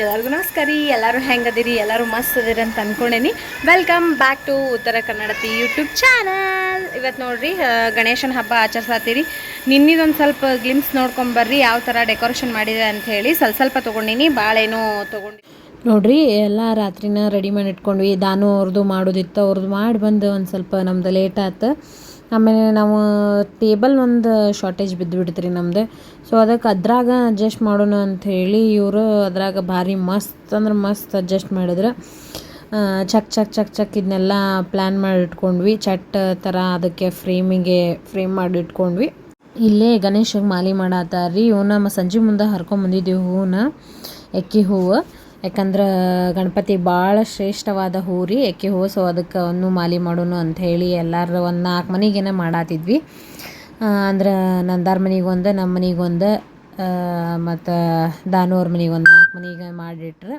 ಎಲ್ಲರಿಗೂ ನಮಸ್ಕಾರ ರೀ. ಎಲ್ಲರೂ ಹೆಂಗದಿರಿ? ಎಲ್ಲರೂ ಮಸ್ತ್ ಅದಿರಿ ಅಂತ ಅಂದ್ಕೊಂಡೇನಿ. ವೆಲ್ಕಮ್ ಬ್ಯಾಕ್ ಟು ಉತ್ತರ ಕನ್ನಡತಿ ಯೂಟ್ಯೂಬ್ ಚಾನಲ್. ಇವತ್ತು ನೋಡ್ರಿ ಗಣೇಶನ ಹಬ್ಬ ಆಚರಿಸತ್ತೀರಿ. ನಿನ್ನಿದೊಂದು ಸ್ವಲ್ಪ ಗ್ಲಿಮ್ಸ್ ನೋಡ್ಕೊಂಬರ್ರಿ ಯಾವ ಥರ ಡೆಕೋರೇಷನ್ ಮಾಡಿದೆ ಅಂತ ಹೇಳಿ. ಸ್ವಲ್ಪ ತೊಗೊಂಡಿನಿ, ಭಾಳೇನೂ ತೊಗೊಂಡು ನೋಡ್ರಿ. ಎಲ್ಲ ರಾತ್ರಿನ ರೆಡಿ ಮಾಡಿ ಇಟ್ಕೊಂಡ್ವಿ. ದಾನು ಅವ್ರದ್ದು ಮಾಡೋದಿತ್ತು, ಅವ್ರದ್ದು ಮಾಡಿ ಬಂದು ಒಂದು ಸ್ವಲ್ಪ ನಮ್ದು ಲೇಟ್ ಆಯ್ತು. ಆಮೇಲೆ ನಾವು ಟೇಬಲ್ ಒಂದು ಶಾರ್ಟೇಜ್ ಬಿದ್ದುಬಿಡ್ತೀರಿ ನಮ್ದು. ಸೊ ಅದಕ್ಕೆ ಅದ್ರಾಗ ಅಡ್ಜಸ್ಟ್ ಮಾಡೋಣ ಅಂಥೇಳಿ ಇವರು ಅದ್ರಾಗ ಭಾರಿ ಮಸ್ತ್ ಅಂದ್ರೆ ಮಸ್ತ್ ಅಡ್ಜಸ್ಟ್ ಮಾಡಿದ್ರು. ಚಕ್ ಚಕ್ ಚಕ್ ಚಕ್ ಇದನ್ನೆಲ್ಲ ಪ್ಲ್ಯಾನ್ ಮಾಡಿ ಇಟ್ಕೊಂಡ್ವಿ. ಚಟ್ ಥರ ಅದಕ್ಕೆ ಫ್ರೇಮ್ ಮಾಡಿ ಇಟ್ಕೊಂಡ್ವಿ. ಇಲ್ಲೇ ಗಣೇಶಗೆ ಮಾಲೆ ಮಾಡತ್ತಾರ್ರಿ. ಇವನ್ನ ಸಂಜೆ ಮುಂದೆ ಹರ್ಕೊಂಬಂದಿದ್ದೀವಿ ಹೂವನ್ನ, ಎಕ್ಕಿ ಹೂವು. ಯಾಕಂದ್ರೆ ಗಣಪತಿ ಭಾಳ ಶ್ರೇಷ್ಠವಾದ ಹೂ ರೀ ಎಕ್ಕೆ ಹೂವು. ಸೊ ಅದಕ್ಕೆ ಒಂದು ಮಾಲೆ ಮಾಡೋಣ ಅಂಥೇಳಿ ಎಲ್ಲರೂ ಒಂದು 4 ಮನೆಗೇನ ಮಾಡಾತಿದ್ವಿ. ಅಂದ್ರೆ ನಂದಾರ ಮನೆಗೊಂದು, ನಮ್ಮ ಮನೆಗೊಂದು, ಮತ್ತು ದಾನೋರ್ ಮನೆಗೆ ಒಂದು 4 ಮನೆಗೆ ಮಾಡಿಟ್ರೆ.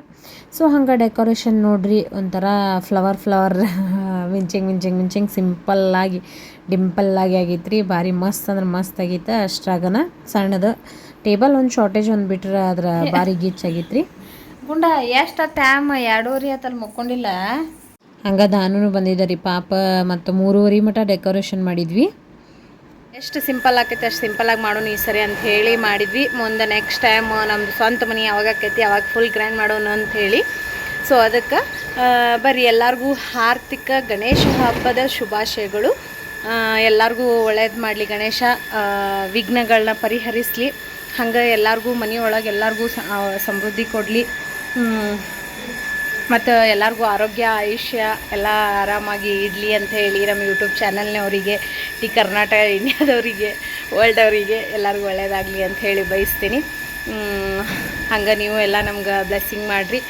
ಸೊ ಹಂಗೆ ಡೆಕೋರೇಷನ್ ನೋಡ್ರಿ ಒಂಥರ ಫ್ಲವರ್ ಮಿಂಚಿಂಗ್ ಸಿಂಪಲ್ಲಾಗಿ ಡಿಂಪಲ್ಲಾಗಿ ಆಗೈತೆ ರೀ. ಭಾರಿ ಮಸ್ತ್ ಅಂದ್ರೆ ಮಸ್ತ್ ಆಗೈತೆ. ಅಷ್ಟ್ರಾಗನ ಸಣ್ಣದು ಟೇಬಲ್ ಒಂದು ಶಾರ್ಟೇಜ್ ಒಂದು ಬಿಟ್ರೆ ಅದ್ರ ಭಾರಿ ಗೀಚ್ ಆಗೈತೆ ರೀ. ಗುಂಡ ಎಷ್ಟು ಟೈಮ್ 2:30 ಆತಲ್ಲಿ ಮುಕ್ಕೊಂಡಿಲ್ಲ. ಹಂಗೆ ದಾನು ಬಂದಿದ್ದ ರೀ ಪಾಪ. ಮತ್ತು 3:30 ಮಟ್ಟ ಡೆಕೋರೇಷನ್ ಮಾಡಿದ್ವಿ. ಎಷ್ಟು ಸಿಂಪಲ್ ಆಕೈತೆ ಅಷ್ಟು ಸಿಂಪಲ್ಲಾಗಿ ಮಾಡೋಣ ಈ ಸರಿ ಅಂತ ಹೇಳಿ ಮಾಡಿದ್ವಿ. ಮುಂದೆ ನೆಕ್ಸ್ಟ್ ಟೈಮ್ ನಮ್ಮದು ಸ್ವಂತ ಮನೆ ಯಾವಾಗ ಆಕೈತಿ ಅವಾಗ ಫುಲ್ ಗ್ರ್ಯಾಂಡ್ ಮಾಡೋಣ ಅಂಥೇಳಿ. ಸೊ ಅದಕ್ಕೆ ಬರ್ರಿ ಎಲ್ಲರಿಗೂ ಹಾರ್ದಿಕ ಗಣೇಶ ಹಬ್ಬದ ಶುಭಾಶಯಗಳು. ಎಲ್ಲರಿಗೂ ಒಳ್ಳೇದು ಮಾಡಲಿ ಗಣೇಶ, ವಿಘ್ನಗಳನ್ನ ಪರಿಹರಿಸಲಿ. ಹಂಗೆ ಎಲ್ಲರಿಗೂ ಮನೆಯೊಳಗೆ ಎಲ್ಲರಿಗೂ ಸಮೃದ್ಧಿ ಕೊಡಲಿ. ಮತ್ತು ಎಲ್ಲರಿಗೂ ಆರೋಗ್ಯ ಆಯುಷ್ಯ ಎಲ್ಲ ಆರಾಮಾಗಿ ಇಡಲಿ ಅಂತ ಹೇಳಿ ನಮ್ಮ ಯೂಟ್ಯೂಬ್ ಚಾನಲ್ನವರಿಗೆ, ಕರ್ನಾಟಕ ಇಂಡಿಯಾದವರಿಗೆ, ವರ್ಲ್ಡ್ ಅವರಿಗೆ ಎಲ್ಲರಿಗೂ ಒಳ್ಳೆಯದಾಗಲಿ ಅಂತ ಹೇಳಿ ಬಯಸ್ತೀನಿ. ಹಂಗೆ ನೀವು ಎಲ್ಲ ನಮ್ಗೆ ಬ್ಲೆಸ್ಸಿಂಗ್ ಮಾಡಿರಿ.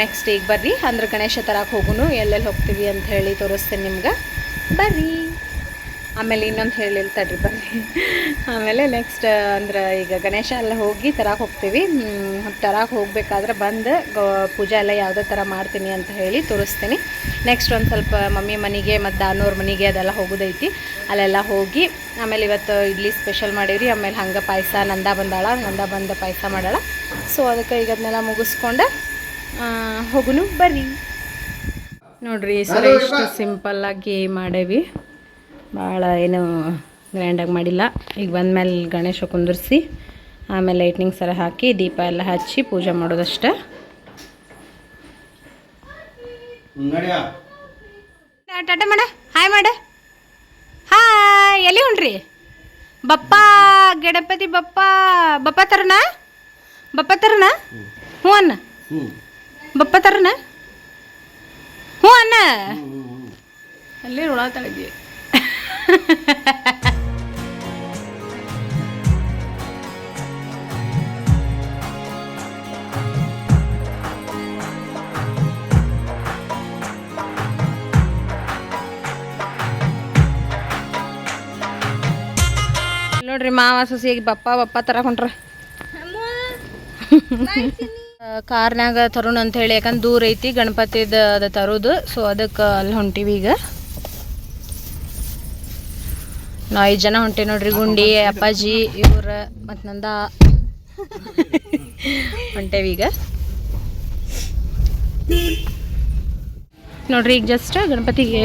ನೆಕ್ಸ್ಟ್ ಈಗ ಬರ್ರಿ ಅಂದ್ರೆ ಗಣೇಶ ತರಕ್ಕೆ ಹೋಗುನು, ಎಲ್ಲೆಲ್ಲಿ ಹೋಗ್ತೀವಿ ಅಂತ ಹೇಳಿ ತೋರಿಸ್ತೀನಿ ನಿಮ್ಗೆ. ಬರ್ರಿ. ಆಮೇಲೆ ಇನ್ನೊಂದು ಹೇಳಿಲ್ಲ ತಡ್ರಿ ಬರ್ರಿ. ಆಮೇಲೆ ನೆಕ್ಸ್ಟ್ ಅಂದ್ರೆ ಈಗ ಗಣೇಶ ಎಲ್ಲ ಹೋಗಿ ತರಕ್ಕೆ ಹೋಗ್ತೀವಿ. ತರಕ್ಕೆ ಹೋಗಬೇಕಾದ್ರೆ ಬಂದು ಪೂಜೆ ಎಲ್ಲ ಯಾವುದೇ ಥರ ಮಾಡ್ತೀನಿ ಅಂತ ಹೇಳಿ ತೋರಿಸ್ತೀನಿ. ನೆಕ್ಸ್ಟ್ ಒಂದು ಸ್ವಲ್ಪ ಮಮ್ಮಿ ಮನೆಗೆ ಮತ್ತು ದಾನೋರ್ ಮನೆಗೆ ಅದೆಲ್ಲ ಹೋಗೋದೈತಿ. ಅಲ್ಲೆಲ್ಲ ಹೋಗಿ ಆಮೇಲೆ ಇವತ್ತು ಇಡ್ಲಿ ಸ್ಪೆಷಲ್ ಮಾಡೀವ್ರಿ. ಆಮೇಲೆ ಹಂಗೆ ಪಾಯಸ ನಂದ ಬಂದು ಪಾಯಸ ಮಾಡಾಳ. ಸೊ ಅದಕ್ಕೆ ಈಗ ಅದನ್ನೆಲ್ಲ ಮುಗಿಸ್ಕೊಂಡು ಹೋಗುನು ಬರ್ರಿ. ನೋಡ್ರಿ ಈ ಸರಿ ಇಷ್ಟು ಸಿಂಪಲ್ಲಾಗಿ ಮಾಡೇವಿ, ಭಾಳ ಏನು ಗ್ರ್ಯಾಂಡಾಗಿ ಮಾಡಿಲ್ಲ. ಈಗ ಬಂದಮೇಲೆ ಗಣೇಶ ಕುಂದರ್ಸಿ ಆಮೇಲೆ ಲೈಟ್ನಿಂಗ್ ಸರ ಹಾಕಿ ದೀಪ ಎಲ್ಲ ಹಚ್ಚಿ ಪೂಜೆ ಮಾಡೋದಷ್ಟೆ. ಟಾಟಾ ಮಾಡ, ಹಾಯ್ ಮಾಡ, ಹಾಯ್. ಎಲ್ಲಿ ಹೊಂಟ್ರಿ? ಬಪ್ಪ ಗಣಪತಿ ಬಪ್ಪ ತರನ ಹ್ಞೂ ಅನ್ನ, ಬಪ್ಪ ತರನ ಹ್ಞೂ ಅನ್ನ. ಅಲ್ಲಿ ಋಣ ತಳಗಿ ನೋಡ್ರಿ ಮಾವ ಸೊಸಿಯಾಗಿ ಬಪ್ಪ ತರಕೊಂಡ್ರ ಕಾರ್ನಾಗ ತರೋಣ ಅಂತ ಹೇಳಿ. ಯಾಕಂದ್ರೆ ದೂರ ಐತಿ ಗಣಪತಿದ ಅದು ತರೋದು. ಸೊ ಅದಕ್ಕೆ ಅಲ್ಲಿ ಹೊಂಟಿವಿ. ಈಗ ನಾವು 5 ಜನ ಹೊಂಟೇವಿ ನೋಡ್ರಿ. ಗುಂಡಿ, ಅಪ್ಪಾಜಿ, ಇವ್ರ ಮತ್ತು ನಂದ ಹೊಂಟೇವಿ ಈಗ. ನೋಡ್ರಿ ಈಗ ಜಸ್ಟ್ ಗಣಪತಿಗೆ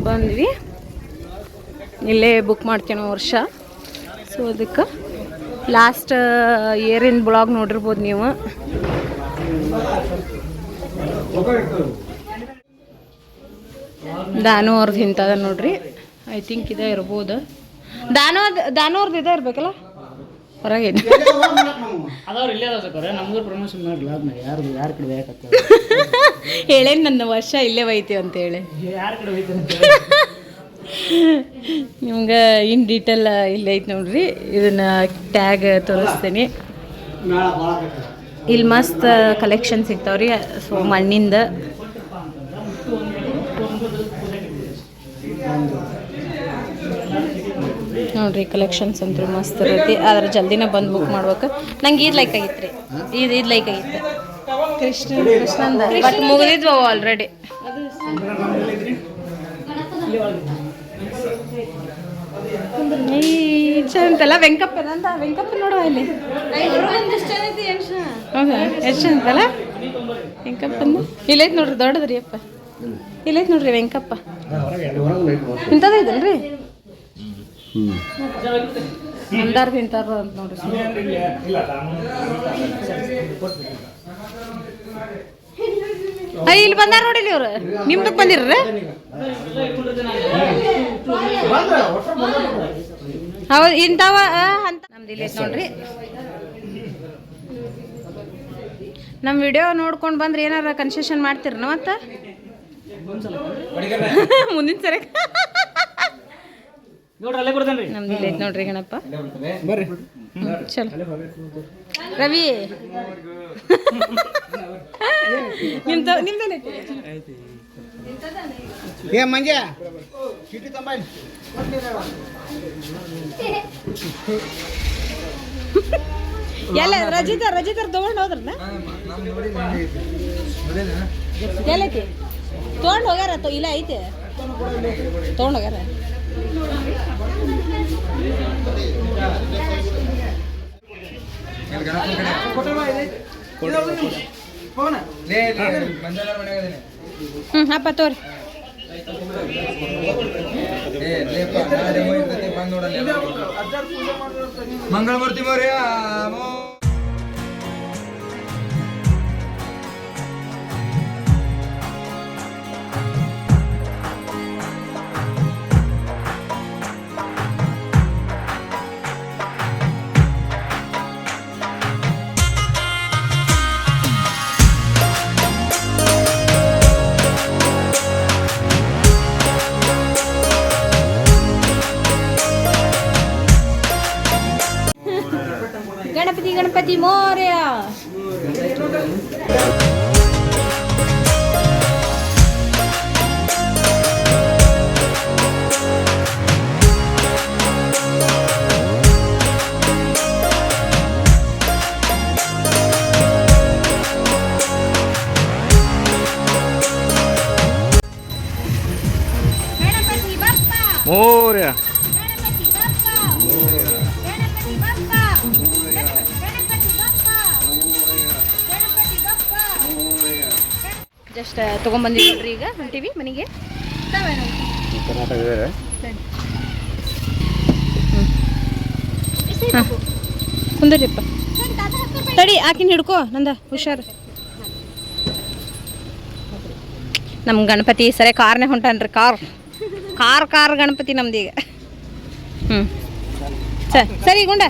ಬಂದ್ವಿ. ಇಲ್ಲೇ ಬುಕ್ ಮಾಡ್ತೇವೆ ನಾವು ವರ್ಷ. ಸೊ ಅದಕ್ಕೆ ಲಾಸ್ಟ್ ಇಯರಿನ ಬ್ಲಾಗ್ ನೋಡಿರ್ಬೋದು ನೀವು. ದಾನು ಅವ್ರದ್ದು ಇಂಥದ ನೋಡ್ರಿ. ಐ ಥಿಂಕ್ ಇದೇ ಇರ್ಬೋದು. ದಾನು ಅವ್ರದ್ದು ಇದೇ ಇರ್ಬೇಕಲ್ಲ ಹೊರಗೆ. ಹೇಳೇನು ನನ್ನ ವರ್ಷ ಇಲ್ಲೇ ಒಯ್ತೀವಿ ಅಂತೇಳಿ. ನಿಮ್ಗೆ ಇನ್ ಡೀಟೇಲ್ ಇಲ್ಲೇ ಐತೆ ನೋಡ್ರಿ. ಇದನ್ನ ಟ್ಯಾಗ್ ತೋರಿಸ್ತೀನಿ. ಇಲ್ಲಿ ಮಸ್ತ್ ಕಲೆಕ್ಷನ್ ಸಿಗ್ತಾವ್ರಿ. ಸೊ ಮಣ್ಣಿಂದ ನೋಡ್ರಿ ಕಲೆಕ್ಷನ್ಸ್ ಅಂತೂ ಮಸ್ತ್ ಇರೈತಿ. ಆದ್ರೆ ಜಲ್ದಿನ ಬಂದು ಬುಕ್ ಮಾಡ್ಬೇಕು. ನಂಗೆ ಇದು ಲೈಕ್ ಆಗಿತ್ತು ರೀ. ಇದು ಲೈಕ್ ಆಗಿತ್ತು ಕೃಷ್ಣಂದ. ಬಟ್ ಮುಗಿದಿದ್ವು ಆಲ್ರೆಡಿ. ಚಂತಲ್ಲ ವೆಂಕಪ್ಪನಂತ ವೆಂಕಪ್ಪ ನೋಡುವ ಇಲ್ಲಿ ಹೌದಾ ಎಷ್ಟು ಚಂದಲ್ಲ ವೆಂಕಪ್ಪನ ಇಲ್ಲೈತೆ ನೋಡ್ರಿ ದೊಡ್ಡದ್ರಿ ಅಪ್ಪ ಇಲ್ಲೈತೆ ನೋಡ್ರಿ ವೆಂಕಪ್ಪ ಇಂಥದ ಇದಲ್ರಿ ಮಂದಾರ ತಿಂತಾರ ಅಂತ ನೋಡ್ರಿ ಇಲ್ಲಿ ಬಂದಾರ ನೋಡಿಲಿ ಇವ್ರು ನಿಮ್ದಕ್ಕೆ ಬಂದಿರ್ರ ಹೌದು ಇಂಥವ ಅಂತ ನಮ್ದು ಇಲ್ಲಿ ನೋಡ್ರಿ ನಮ್ಮ ವಿಡಿಯೋ ನೋಡ್ಕೊಂಡು ಬಂದ್ರೆ ಏನಾರ ಕನ್ಸೆಷನ್ ಮಾಡ್ತೀರ ಮತ್ತೆ ಮುಂದಿನ ಸರಿ ನಮ್ದು ಇಲ್ಲಿ ಐತೆ ನೋಡ್ರಿ ಗಣಪ ಚಲೋ ರವಿ ನಿಮ್ದೇನೈತಿ ಮಂಜ ಎಲ್ಲ ರಜಿತಾರ್ ತಗೊಂಡು ಹೋದ್ರನ ಎಲ್ಲೈತಿ ತೊಗೊಂಡು ಹೋಗ್ಯಾರ ಇಲ್ಲ ಐತೆ ತೊಗೊಂಡು ಹೋಗ್ಯಾರ ಅಪ್ಪ ತೋರಿ ಮಂಗಳಮೂರ್ತಿ ಮೌರ್ಯ ಗಣಪತಿ ಗಣಪತಿ ಮೋರ್ಯ ಮೌರ್ಯ ಜಸ್ಟ್ ತೊಗೊಂಬಂದಿವಿ ನೋಡ್ರಿ ಈಗ ಹೊಂಟಿವಿ ಮನೆಗೆ ಕುಂದ್ರಿಪ್ಪ ತಡಿ ಆಕಿನ ಹಿಡ್ಕೋ ನಂದ ಹುಷಾರು ನಮ್ಮ ಗಣಪತಿ ಸರಿ ಕಾರ್ನೇ ಹೊಂಟಾನ್ರಿ ಕಾರ್ ಗಣಪತಿ ನಮ್ದು ಈಗ ಸರಿ ಗುಂಡ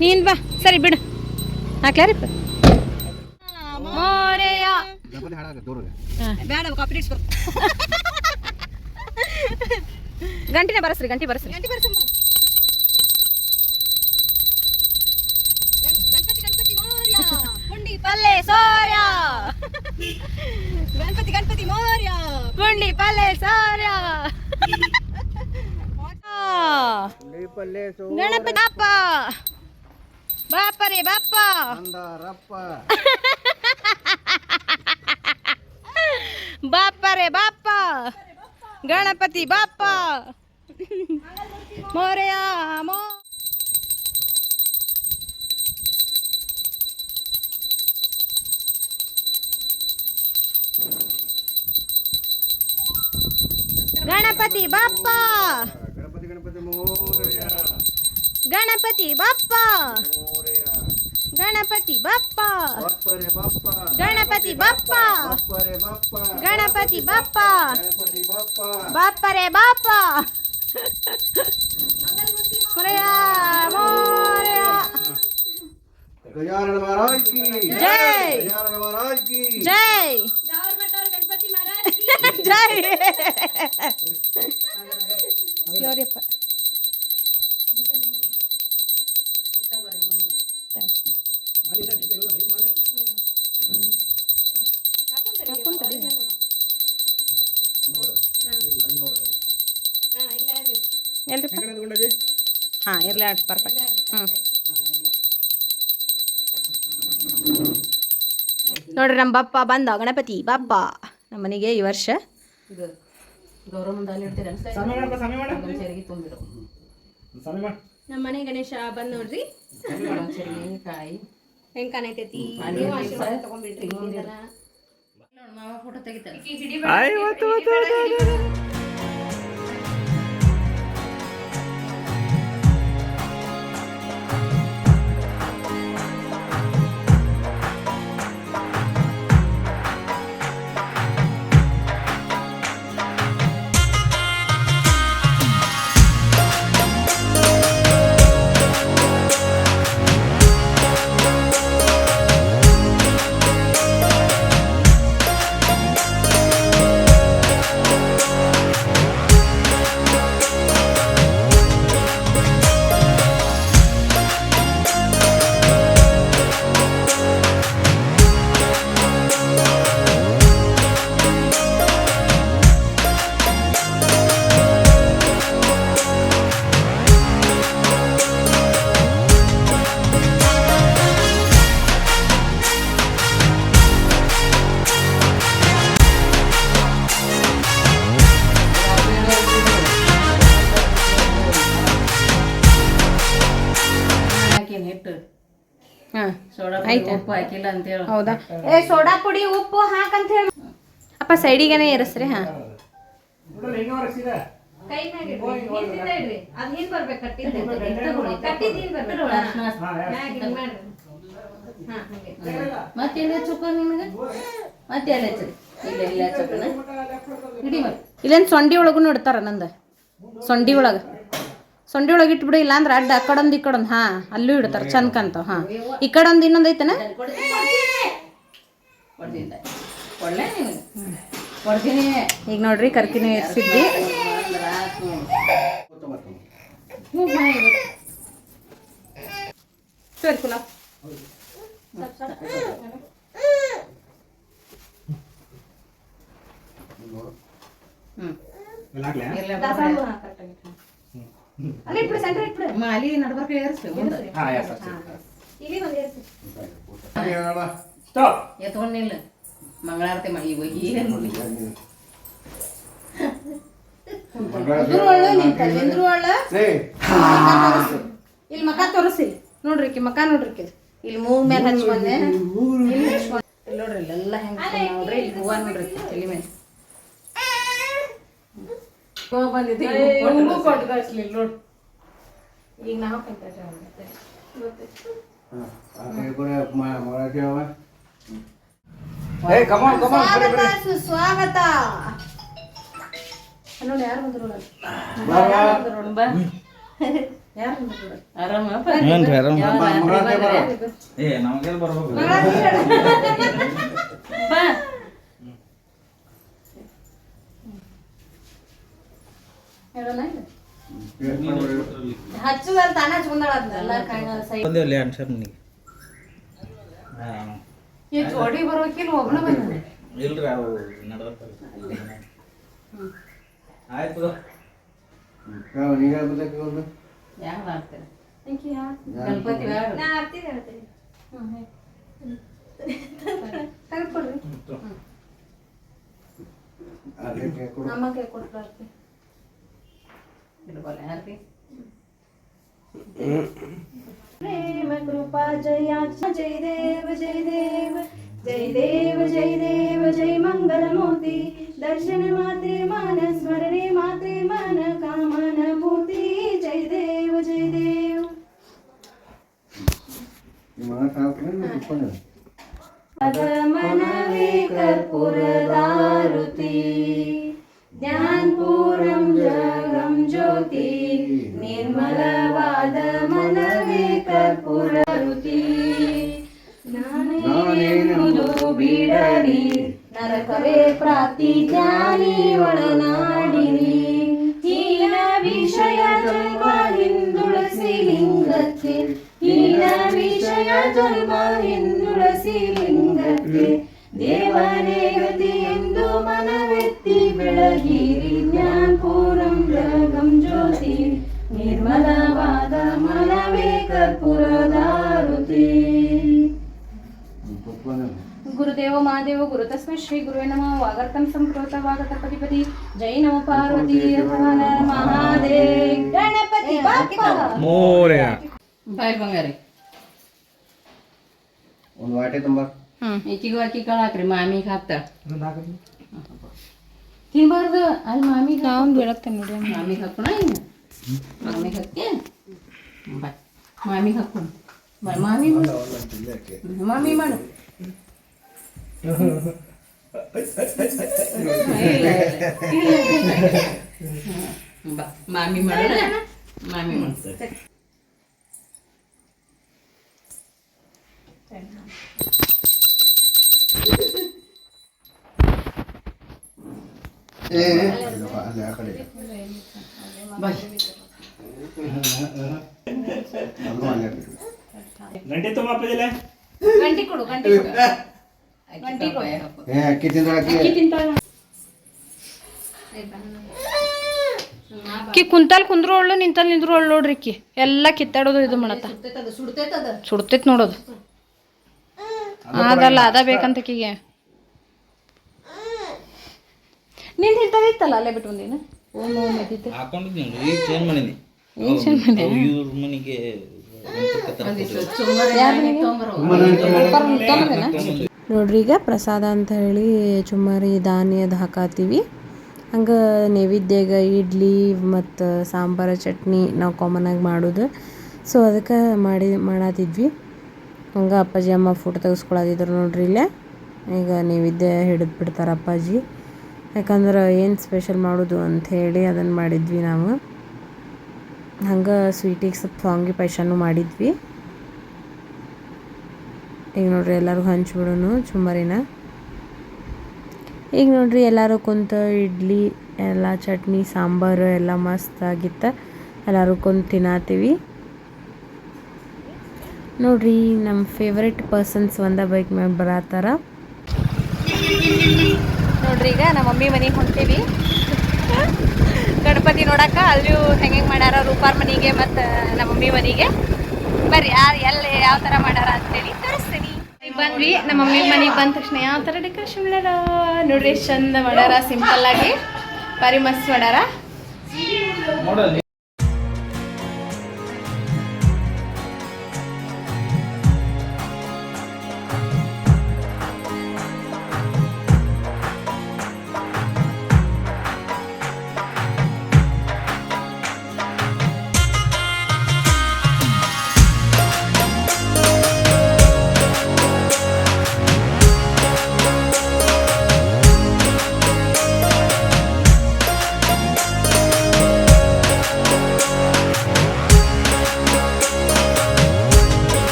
ನೀನ್ ಬಾ ಸರಿ ಬಿಡು ಹಾಕ್ಲಾರಿಪ್ಪ ಮೋರೆಯ ಗಂಟಿನೇ ಬರಸ್ರಿ ಗಂಟಿ ಬರಸ್ರಿ ಪುಂಡಿ ಪಲ್ಲೆ ಸೋರ್ಯ ಗಣಪತಿ ಮೋರ್ಯ ಪುಂಡಿ ಪಲ್ಲೆ ಸೋರ್ಯ ಗಣಪತಿ ಬಾಪ ಬಾಪ ರೇ ಬಾಪ ಬಾಪ ರೇ ಬಾಪ ಗಣಪತಿ ಬಾಪ ಮೋರೆಯ ಮೋ ಗಣಪತಿ ಬಾಪ ಗಣಪತಿ ಬಾಪ ಗಣಪತಿ ಬಾಪ ಗಣಪತಿ ಬಾಪ ಗಣಪತಿ ಬಾಪ ಬಾಪ ರೇ ಬಾಪ ಮೋರೆಯ ಮೋರೆಯ गजानन महाराज की जय गजानन महाराज की जय गणपति महाराज की जय योरेप्ಪ ಹಾಂ ಇರಲಿ ಆಡ್ ಪರ್ಫೆಕ್ಟ್ ನೋಡ್ರಿ ನಮ್ಮ ಬಪ್ಪ ಬಂದ ಗಣಪತಿ ಬಪ್ಪ ನಮ್ಮ ಮನೆಗೆ ಈ ವರ್ಷ ನಮ್ಮ ಮನೆ ಗಣೇಶ ಬಂದ್ ನೋಡ್ರಿ ಹೆಂಗ್ ಕಾಣೈತೈತಿ ತಗೊಂಡ್ಬಿಡ್ರಿ ಮಾವ ಫೋಟೋ ತೆಗಿತಾನೆ ಉಪ್ಪು ಹಾಕಿಲ್ಲ ಅಂತ ಹೇಳಿ ಹೌದಾ ಸೋಡಾ ಪುಡಿ ಉಪ್ಪು ಹಾಕಂತ ಹೇಳಿ ಅಪ್ಪ ಸೈಡಿಗೆನೆ ಇರಿಸ್ರಿ ಹಾ ಕೈ ಮ್ಯಾಗ ಇಡ್ರಿ ಅದ್ ಹಿಂದ್ ಬರ್ಬೇಕು ಕಟ್ಟಿದ್ ಮತ್ತೆ ಎಲ್ಲಿ ಹಚ್ಚುಕ ನಿನಗೆ ಮತ್ತೆ ಎಲ್ಲಿ ಹಚ್ಚರಿ ಇಲ್ಲ ಹಚ್ಚಕನ ಹಿಡಿ ಮತ್ತೆ ಇಲ್ಲೇನು ಸೊಂಡಿ ಒಳಗೂ ಇಡ್ತಾರ ನಂದು ಸೊಂಡಿ ಒಳಗೆ ಇಟ್ಬಿಡು ಇಲ್ಲಾಂದ್ರೆ ಅಡ್ಡ ಆ ಕಡೊಂದು ಈ ಕಡೊಂದು ಹಾ ಅಲ್ಲೂ ಇಡ್ತಾರ ಚಂದ ಕಾಣ್ತಾವ ಹಾ ಈ ಕಡೆ ಒಂದು ಇನ್ನೊಂದು ಐತನ ಈಗ ನೋಡ್ರಿ ಕರ್ಕಿನ ಇರ್ಸಿದ್ವಿ ಸರಿ ಪುಲಾವ್ ಅಲ್ಲಿ ಇಟ್ಬಿಡು ಸೆಂಟರ್ ಇಟ್ಬಿಡು ಅಲ್ಲಿ ನಡ್ಬರ್ಕ ಏರಿಸ್ಲಿ ಇಲ್ಲಿ ಒಂದು ಏರ್ಸಿ ಎತ್ಕೊಂಡಿಲ್ಲ ಮಂಗಳಾರತಿ ಈಗ ಇಲ್ಲಿ ಮಕ ತೋರಿಸಿ ನೋಡ್ರಿ ಮಕ ನೋಡ್ರಿ ಇಲ್ಲಿ ಮೂಗ್ ಮೇಲೆ ಹಚ್ಕೊಂಡೆ ಇಲ್ಲಿ ನೋಡ್ರಿ ಇಲ್ಲೆಲ್ಲ ಹೆಂಗ್ ನೋಡ್ರಿ ಇಲ್ಲಿ ಹೂವ ನೋಡ್ರಿ ತಲೆ ಮೇಲೆ ಬಂದಿದ್ದೆ ನೋಡ್ರಿ ಈಗ ನಾವು ಸುಸ್ವಾಗತ ನೋಡಿ ಯಾರು ಬಂದ್ರು ಹಚ್ಚುದಲ್ಲ ತಾನ ಹಚ್ಕೊಂಡಾಳ ಜೋಡಿ ಬರೋಕಿಲ್ಲ ಒಬ್ಬನ ಬಂದ ಇಲ್ರಿ ಅವು ಆಯ್ತು ಯಾರು ಮಾಡ್ತಾರೆ ಗಣಪತಿ ನಮ್ಮ ಕೈ ಕೊಡ್ಬಾರ್ದು ಆರತಿ प्रेम कृपा जयाक्ष जय देव जय देव जय देव जय देव जय मंगल मोती दर्शन मात्रे मान स्मरणे मात्रे मन कामन पूर्ति जय देव जय देव मनवे कर्पूर दारुति ज्ञानपूरं जगं ज्योति निर्मलवाद मनवे कर्पूररुति ज्ञानेनुदु बिडरि नरकवे प्राप्ति ज्ञानी ಒಳನಾಡಿರಿ ಹೀನ ವಿಷಯ ಜನ್ಮ ಹಿಂದುಳಸಿ ಲಿಂಗಕ್ಕೆ ಹೀನ ವಿಷಯ ಜನ್ಮ ಹಿಂದುಳಸಿ ಲಿಂಗಕ್ಕೆ ದೇವನೇ ಗತಿ ಎಂದು ಮನವೆತ್ತಿ ಬೆಳಗಿರಿ ಜ್ಞಾನಪೂರಂ ಜಗಂ ಜ್ಯೋತಿ ನಿರ್ಮಲವಾದ ಮನವೇ ಕರ್ಪೂರದಾರುತಿ ಗುರುದೇವ ಮಹಾದೇವ ಗುರು ತಸ್ಮೈ ಶ್ರೀ ಗುರುವೇ ನಮಃ ವಾಗರ್ತಂ ಸಂಕೃತ ವಾಗತಪತಿಪತಿ ಜೈ ನಮ ಪಾರ್ವತಿ ಮಹಾದೇವ ಗಣಪತಿ ಬಾಪ್ಪ ಮೋರ್ಯ ಬಾಯ್ ಬಂಗಾರಿ ಒಂದು ವಾಟೆ ತುಂಬ ಈಕಿಗೂ ಅಕ್ಕಿ ಕಾಳು ಹಾಕ್ರಿ ಮಾಮಿಗೆ ಹಾಕ್ತಾಳ ತಿನ್ಬಾರ್ದು ಅಲ್ಲಿ ಮಾಮಿಗೆ ನಾವು ಬೀಳಕ್ತೇನೆ ನೋಡಿ ಮಾಮಿಗೆ ಹಾಕೋಣ ಇನ್ನು ಮಾಮಿಗೆ ಹಾಕ್ತೆ ಬಾಯ್ ಮಾಮಿಗೆ ಹಾಕೋಣ ಬಾಯ್ ಮಾಮಿ ಮಾಡು ಮಾಮಿ ಮಾಡು ಬಾ ಮಾಮಿ ಮಾಡೋಣ ಮಾಮಿ ಮಾಡ್ತಾರೆ ಅಲ್ಲೇ ಆ ಕಡೆ ಬಾಯ್ ಅದು ಅಲ್ಲೇ ಬಿಡು. ಗಂಟಿ ಕೊಡು ಗಂಟಿ ಕೊಡು ಗಂಟಿ ಕೊಡು ಅಕ್ಕಿ ತಿಂದ್ರೆ ಅಕ್ಕಿ ತಿಂತಾಳ ಕಿ ಕುಂತಲ್ ಕುಂದ್ರೋಳು ನಿಂತಲ್ ನಿಂದ್ರೋಳು ನೋಡ್ರಿ ಕಿ ಎಲ್ಲ ಕಿತ್ತಾಡೋದು ಇದು ಮಾಡತ್ತ ಸುಡ್ತೈತ್ ನೋಡೋದು ಅದಲ್ಲ ಅದ ಬೇಕಂತ ಕಿಗೆ ನಿಂದ ಇಂಥದಿತ್ತಲ್ಲ ಅಲ್ಲೇ ಬಿಟ್ಟು ಬಂದಿನ ಹಾಕೊಂಡಿದ್ದೀನಿ ಈಗ ಚೇಂಜ್ ಮಾಡೀನಿ ಇವ್ರ ಮನೆಗೆ ನೋಡ್ರಿ ಈಗ ಪ್ರಸಾದ ಅಂತ ಹೇಳಿ ಚುಮ್ಮರಿ ಧಾನ್ಯದ ಹಾಕಾತೀವಿ ಹಂಗೆ ನೈವೇದ್ಯಾಗ ಇಡ್ಲಿ ಮತ್ತು ಸಾಂಬಾರ ಚಟ್ನಿ ನಾವು ಕಾಮನಾಗಿ ಮಾಡೋದು ಸೊ ಅದಕ್ಕೆ ಮಾಡತ್ತಿದ್ವಿ ಹಂಗೆ ಅಪ್ಪಾಜಿ ಅಮ್ಮ ಫೋಟೋ ತೆಗೆಸ್ಕೊಳತಿದ್ರು ನೋಡ್ರಿ ಇಲ್ಲೇ ಈಗ ನೈವೇದ್ಯ ಹಿಡಿದು ಬಿಡ್ತಾರೆ ಅಪ್ಪಾಜಿ ಯಾಕಂದ್ರೆ ಏನು ಸ್ಪೆಷಲ್ ಮಾಡೋದು ಅಂಥೇಳಿ ಅದನ್ನು ಮಾಡಿದ್ವಿ ನಾವು ಹಂಗೆ ಸ್ವೀಟಿಗೆ ಸ್ವಲ್ಪ ಶಾವ್ಗೆ ಪಾಯಸನೂ ಮಾಡಿದ್ವಿ ಈಗ ನೋಡ್ರಿ ಎಲ್ಲರಿಗೂ ಹಂಚ್ಬಿಡೋನು ಚುಮ್ಮರಿನ ಈಗ ನೋಡ್ರಿ ಎಲ್ಲರೂ ಕುಂತು ಇಡ್ಲಿ ಎಲ್ಲ ಚಟ್ನಿ ಸಾಂಬಾರು ಎಲ್ಲ ಮಸ್ತ್ ಆಗಿತ್ತು ಎಲ್ಲರೂ ಕುಂತು ತಿನ್ನತ್ತೀವಿ ನೋಡ್ರಿ ನಮ್ಮ ಫೇವ್ರೆಟ್ ಪರ್ಸನ್ಸ್ ಒಂದ ಬೈಕ್ ಮೇಲೆ ಬರತ್ತಾರ ನೋಡ್ರಿ ಈಗ ನಮ್ಮ ಮಮ್ಮಿ ಮನೆಗೆ ಹೊಂಟೀವಿ ಗಣಪತಿ ನೋಡಕ್ಕೆ ಅಲ್ಲೂ ಹೆಂಗೆ ಮಾಡ್ಯಾರ ರೂಪಾರ್ ಮನೆಗೆ ಮತ್ತು ನಮ್ಮ ಮಮ್ಮಿ ಮನೆಗೆ ಬರ್ರಿ ಎಲ್ಲಿ ಯಾವ ಥರ ಮಾಡ್ಯಾರ ಅಂತೇಳಿ ತೋರಿಸ್ತೀನಿ ಬಂದ್ವಿ ನಮ್ಮ ಮಮ್ಮಿ ಮನೆಗೆ ಬಂದ ತಕ್ಷಣ ಯಾವ ಥರ ಡೆಕೋರೇಷನ್ ಮಾಡ್ಯಾರ ನೋಡ್ರಿ ಎಷ್ಟು ಚಂದ ಮಾಡ್ಯಾರ ಸಿಂಪಲ್ ಆಗಿ ಭಾರಿ ಮಸ್ತ್ ಮಾಡ್ಯಾರ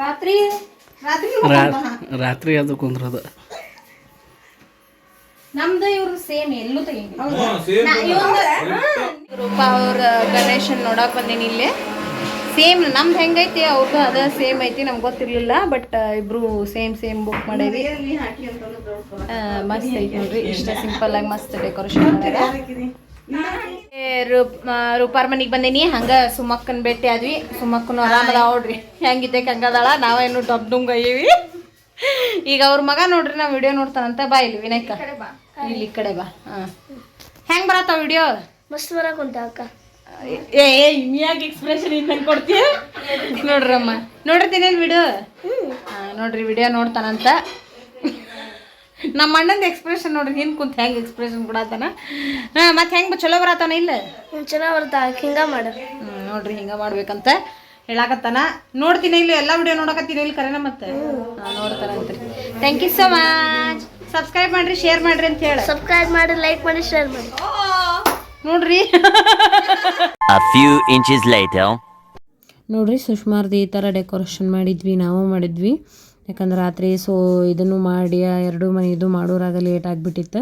ರಾತ್ರಿ ರಾತ್ರಿ ಅದು ಕುಂದ್ರದ ನಮ್ದು ಇವ್ರದ್ದು ಸೇಮ್ ಎಲ್ಲೂ ತೆಗಿಂಗಿಲ್ಲ ರೂಪಾ ಅವ್ರ ಗಣೇಶನ್ ನೋಡಕ್ ಬಂದೀನಿ ಇಲ್ಲಿ ಸೇಮ್ ನಮ್ದು ಹೆಂಗೈತಿ ಅವ್ರದ್ದು ಅದ ಸೇಮ್ ಐತಿ ನಮ್ಗೆ ಗೊತ್ತಿರ್ಲಿಲ್ಲ ಬಟ್ ಇಬ್ರು ಸೇಮ್ ಬುಕ್ ಮಾಡೇವಿ ಮಸ್ತ್ ಐತಿ ನೋಡ್ರಿ ಇಷ್ಟ ಸಿಂಪಲ್ ಆಗಿ ಮಸ್ತ್ ಡೆಕೋರೇಷನ್ ಮಾಡ್ಯಾರ ರೂಪಾರ್ ಮನಿಗೆ ಬಂದೀನಿ ಹಂಗ ಸುಮಕ್ಕನ್ ಭೇಟಿ ಆದ್ವಿ ಸುಮಕ್ಕನು ಆರಾಮದ ನೋಡ್ರಿ ಹೆಂಗಿದ್ದೆ ಹಂಗದಾಳ ನಾವೇನು ಡಬ್ ಡುಂಗ್ ಅಯ್ಯವಿ ಈಗ ಅವ್ರ ಮಗ ನೋಡ್ರಿ ನಾವು ವಿಡಿಯೋ ನೋಡ್ತಾನಂತ ಬಾ ಇಲ್ಲಿ ವಿನಾಯಕ ಇಲ್ಲಿ ಈ ಕಡೆ ಬಾ ಹೆಂಗ್ ಬರತ್ತಾವ ವಿಡಿಯೋ ಮಸ್ತ್ ಬರಕುಂತ ಅಕ್ಕ ಯಾಕೆ ಎಕ್ಸ್ಪ್ರೆಷನ್ ಇಂದ ಕೊಡ್ತೀಯ ನೋಡ್ರಮ್ಮ ನೋಡಿರ್ತೀನಿ ವಿಡಿಯೋ ನೋಡ್ರಿ ವಿಡಿಯೋ ನೋಡ್ತಾನಂತ ನಮ್ಮ ಅಣ್ಣಂದು ಎಕ್ಸ್ಪ್ರೆಷನ್ ನೋಡ್ರಿ ಹಿಂಗೆ ಕುಂತ ಹೆಂಗೆ ಎಕ್ಸ್ಪ್ರೆಷನ್ ಕೊಡತ್ತಾನ ಮತ್ತೆ ಹೆಂಗೆ ಚಲೋ ಬರತ್ತಾನ ಇಲ್ಲ ಚೆನ್ನಾಗಿ ಬರ್ತಾ ಹಿಂಗ ಮಾಡ ನೋಡ್ರಿ ಹಿಂಗೆ ಮಾಡ್ಬೇಕಂತ ಹೇಳಾಕತ್ತಾನ ನೋಡ್ತೀನಿ ಇಲ್ಲಿ ಎಲ್ಲ ವಿಡಿಯೋ ನೋಡಕತ್ತೀನಿ ಇಲ್ಲಿ ಕರೆನ ಮತ್ತೆ ನೋಡ್ತಾರಂತ್ರಿ thank you so much subscribe ಮಾಡ್ರಿ ಶೇರ್ ಮಾಡ್ರಿ ಅಂತ ಹೇಳಿ ಸಬ್ಸ್ಕ್ರೈಬ್ ಮಾಡಿ ಲೈಕ್ ಮಾಡಿ ಶೇರ್ ಮಾಡಿ ನೋಡ್ರಿ A few inches later. ನೋಡ್ರಿ ಸುಷ್ಮಾರ್ದು ಈ ಥರ ಡೆಕೋರೇಷನ್ ಮಾಡಿದ್ವಿ ನಾವು ಮಾಡಿದ್ವಿ ಯಾಕಂದ್ರೆ ರಾತ್ರಿ ಸೊ ಇದನ್ನು ಮಾಡಿ ಎರಡು ಮನೆ ಇದು ಮಾಡೋರಾಗ ಲೇಟ್ ಆಗಿಬಿಟ್ಟಿತ್ತು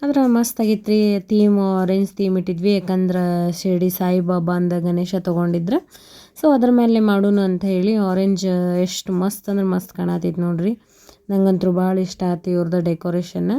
ಆದ್ರೆ ಮಸ್ತ್ ಆಗಿತ್ತು ರೀ ಥೀಮ್ ಆರೆಂಜ್ ಥೀಮ್ ಇಟ್ಟಿದ್ವಿ ಯಾಕಂದ್ರೆ ಶಿರ್ಡಿ ಸಾಯಿಬಾಬಾ ಅಂದ ಗಣೇಶ ತೊಗೊಂಡಿದ್ರೆ ಸೊ ಅದ್ರ ಮೇಲೆ ಮಾಡೋಣ ಅಂತ ಹೇಳಿ ಆರೆಂಜ್ ಎಷ್ಟು ಮಸ್ತ್ ಅಂದ್ರೆ ಮಸ್ತ್ ಕಾಣತೈತಿ ನೋಡ್ರಿ ನಂಗಂತೂ ಭಾಳ ಇಷ್ಟ ಆಯ್ತು ಇವ್ರದ್ದು ಡೆಕೋರೇಷನ್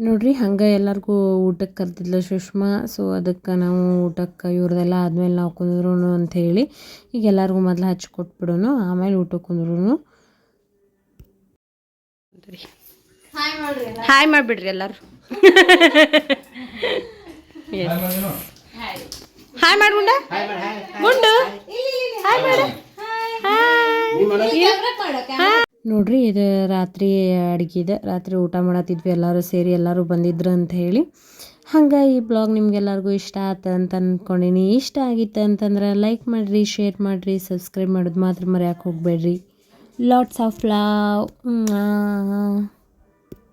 ನೋಡ್ರಿ ಹಂಗೆ ಎಲ್ಲರಿಗೂ ಊಟಕ್ಕೆ ಕರ್ತಿದ್ಲ ಸುಷ್ಮಾ. ಸೊ ಅದಕ್ಕೆ ನಾವು ಊಟಕ್ಕೆ ಇವ್ರದೆಲ್ಲ ಆದಮೇಲೆ ನಾವು ಕುಂದ್ರು ಅಂಥೇಳಿ ಈಗ ಎಲ್ಲರಿಗೂ ಮೊದಲು ಹಚ್ಕೊಟ್ಬಿಡೋನು, ಆಮೇಲೆ ಊಟಕ್ಕೆ ಕುಂದ್ರು. ಹಾಯ್ ಮಾಡಿಬಿಡ್ರಿ ಎಲ್ಲರೂ. ಹಾಯ್ ಮಾಡಿ ಗುಂಡ, ಗುಂಡು ಹಾಯ್ ಮಾಡು. ನೋಡ್ರಿ ಇದು ರಾತ್ರಿ ಅಡುಗೆದ, ರಾತ್ರಿ ಊಟ ಮಾಡತ್ತಿದ್ವಿ ಎಲ್ಲರೂ ಸೇರಿ, ಎಲ್ಲರೂ ಬಂದಿದ್ರು ಅಂತ ಹೇಳಿ. ಹಂಗೆ ಈ ಬ್ಲಾಗ್ ನಿಮ್ಗೆಲ್ಲರಿಗೂ ಇಷ್ಟ ಆಯ್ತು ಅಂತ ಅಂದ್ಕೊಂಡಿನಿ. ಇಷ್ಟ ಆಗಿತ್ತು ಅಂತಂದ್ರೆ ಲೈಕ್ ಮಾಡಿರಿ, ಶೇರ್ ಮಾಡಿರಿ, ಸಬ್ಸ್ಕ್ರೈಬ್ ಮಾಡೋದು ಮಾತ್ರ ಮರೆಯೋಕೆ ಹೋಗಬೇಡ್ರಿ. Lots of love.